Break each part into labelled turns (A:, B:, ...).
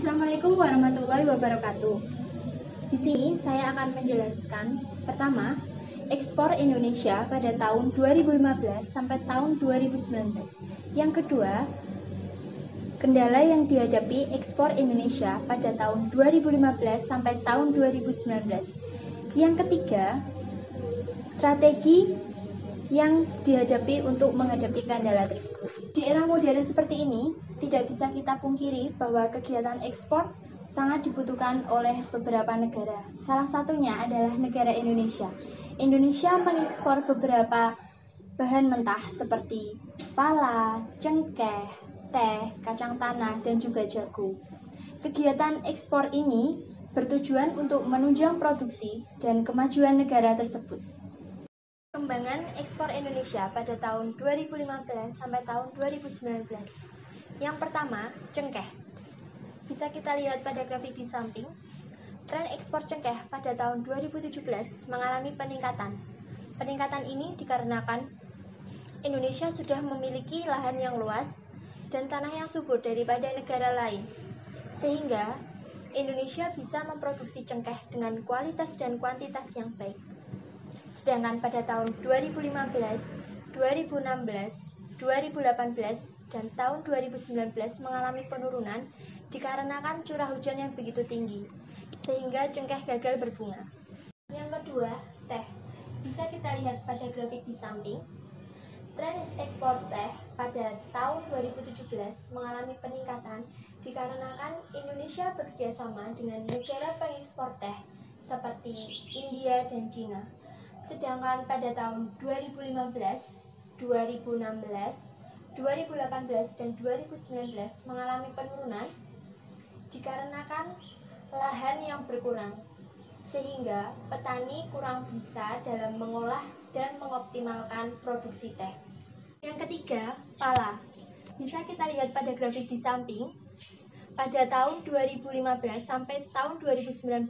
A: Assalamualaikum warahmatullahi wabarakatuh. Di sini saya akan menjelaskan pertama, ekspor Indonesia pada tahun 2015 sampai tahun 2019. Yang kedua, kendala yang dihadapi ekspor Indonesia pada tahun 2015 sampai tahun 2019. Yang ketiga, strategi yang dihadapi untuk menghadapi kendala tersebut. Di era modern seperti ini, tidak bisa kita pungkiri bahwa kegiatan ekspor sangat dibutuhkan oleh beberapa negara. Salah satunya adalah negara Indonesia. Indonesia mengekspor beberapa bahan mentah seperti pala, cengkeh, teh, kacang tanah, dan juga jagung. Kegiatan ekspor ini bertujuan untuk menunjang produksi dan kemajuan negara tersebut. Perkembangan ekspor Indonesia pada tahun 2015 sampai tahun 2019. Yang pertama, cengkeh. Bisa kita lihat pada grafik di samping, tren ekspor cengkeh pada tahun 2017 mengalami peningkatan. Peningkatan ini dikarenakan Indonesia sudah memiliki lahan yang luas dan tanah yang subur daripada negara lain, sehingga Indonesia bisa memproduksi cengkeh dengan kualitas dan kuantitas yang baik. Sedangkan pada tahun 2015, 2016, 2018, dan tahun 2019 mengalami penurunan dikarenakan curah hujan yang begitu tinggi, sehingga cengkeh gagal berbunga. Yang kedua, teh. Bisa kita lihat pada grafik di samping, tren ekspor teh pada tahun 2017 mengalami peningkatan dikarenakan Indonesia bekerjasama dengan negara pengekspor teh seperti India dan China. Sedangkan pada tahun 2015, 2016, 2018, dan 2019 mengalami penurunan dikarenakan lahan yang berkurang, sehingga petani kurang bisa dalam mengolah dan mengoptimalkan produksi teh. Yang ketiga, pala. Bisa kita lihat pada grafik di samping, pada tahun 2015 sampai tahun 2019,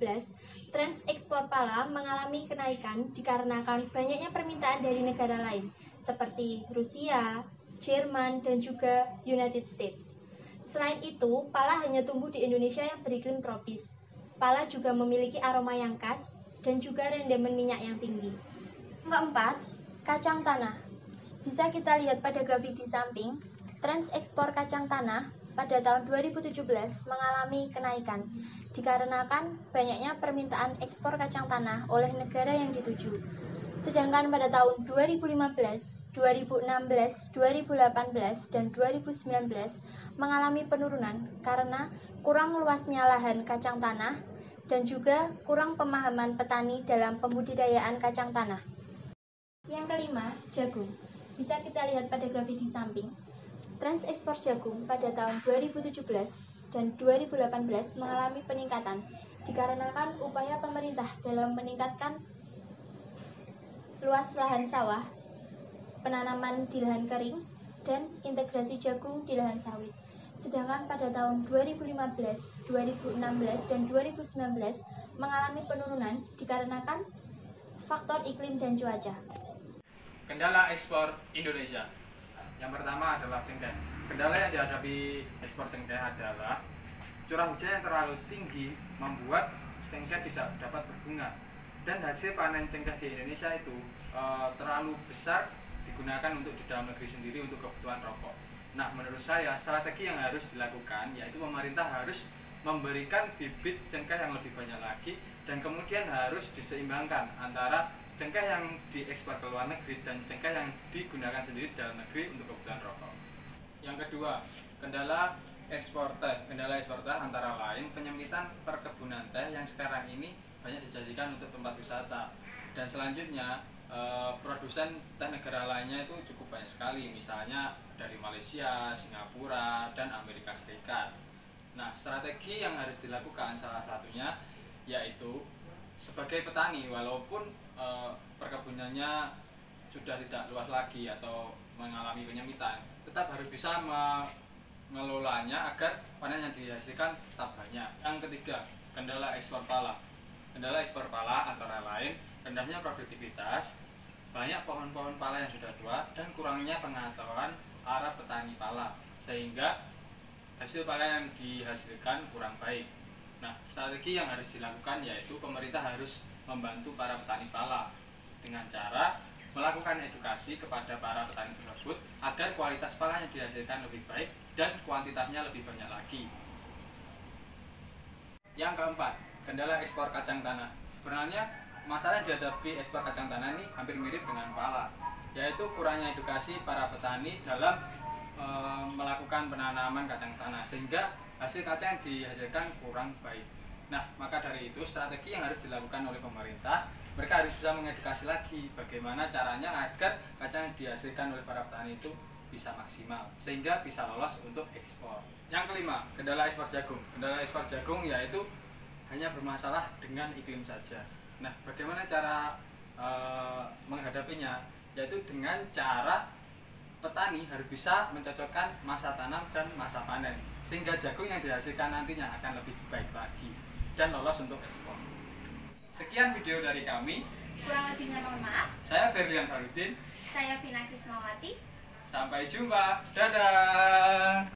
A: tren ekspor pala mengalami kenaikan dikarenakan banyaknya permintaan dari negara lain, seperti Rusia, Jerman, dan juga United States. Selain itu, pala hanya tumbuh di Indonesia yang beriklim tropis. Pala juga memiliki aroma yang khas dan juga rendaman minyak yang tinggi. Yang keempat, kacang tanah. Bisa kita lihat pada grafik di samping, tren ekspor kacang tanah pada tahun 2017 mengalami kenaikan dikarenakan banyaknya permintaan ekspor kacang tanah oleh negara yang dituju. Sedangkan pada tahun 2015, 2016, 2018, dan 2019 mengalami penurunan karena kurang luasnya lahan kacang tanah dan juga kurang pemahaman petani dalam pembudidayaan kacang tanah. Yang kelima, jagung. Bisa kita lihat pada grafik di samping, tren ekspor jagung pada tahun 2017 dan 2018 mengalami peningkatan dikarenakan upaya pemerintah dalam meningkatkan luas lahan sawah, penanaman di lahan kering, dan integrasi jagung di lahan sawit. Sedangkan pada tahun 2015, 2016, dan 2019 mengalami penurunan dikarenakan faktor iklim dan cuaca.
B: Kendala ekspor Indonesia. Yang pertama adalah cengkeh. Kendala yang dihadapi ekspor cengkeh adalah curah hujan yang terlalu tinggi membuat cengkeh tidak dapat berbunga, dan hasil panen cengkeh di Indonesia itu terlalu besar digunakan untuk di dalam negeri sendiri untuk kebutuhan rokok. Nah, menurut saya strategi yang harus dilakukan yaitu pemerintah harus memberikan bibit cengkeh yang lebih banyak lagi, dan kemudian harus diseimbangkan antara cengkeh yang diekspor ke luar negeri dan cengkeh yang digunakan sendiri di dalam negeri untuk kebutuhan rokok. Yang kedua, kendala ekspor teh. Kendala ekspor teh antara lain penyempitan perkebunan teh yang sekarang ini banyak dijadikan untuk tempat wisata. Dan selanjutnya, produsen teh negara lainnya itu cukup banyak sekali, misalnya dari Malaysia, Singapura, dan Amerika Serikat. Nah, strategi yang harus dilakukan salah satunya yaitu sebagai petani, walaupun perkebunannya sudah tidak luas lagi atau mengalami penyempitan, tetap harus bisa mengelolanya agar panen yang dihasilkan tetap banyak. Yang ketiga, kendala ekspor pala. Kendala ekspor pala antara lain rendahnya produktivitas, banyak pohon-pohon pala yang sudah tua, dan kurangnya pengetahuan para petani pala, sehingga hasil pala yang dihasilkan kurang baik. Nah, strategi yang harus dilakukan yaitu pemerintah harus membantu para petani pala dengan cara melakukan edukasi kepada para petani tersebut agar kualitas pala yang dihasilkan lebih baik dan kuantitasnya lebih banyak lagi. Yang keempat, kendala ekspor kacang tanah. Sebenarnya masalah yang dihadapi ekspor kacang tanah ini hampir mirip dengan pala, yaitu kurangnya edukasi para petani dalam melakukan penanaman kacang tanah sehingga hasil kacang yang dihasilkan kurang baik. Nah, maka dari itu strategi yang harus dilakukan oleh pemerintah, mereka harus bisa mengedukasi lagi bagaimana caranya agar kacang yang dihasilkan oleh para petani itu bisa maksimal sehingga bisa lolos untuk ekspor. Yang kelima, kendala ekspor jagung. Kendala ekspor jagung yaitu hanya bermasalah dengan iklim saja. Nah, bagaimana cara menghadapinya? Yaitu dengan cara petani harus bisa mencocokkan masa tanam dan masa panen sehingga jagung yang dihasilkan nantinya akan lebih baik lagi dan lolos untuk ekspor. Sekian video dari kami.
A: Kurang lebihnya mohon maaf.
B: Saya Berlian Farudin.
A: Saya Vina Krismawati.
B: Sampai jumpa. Dadah.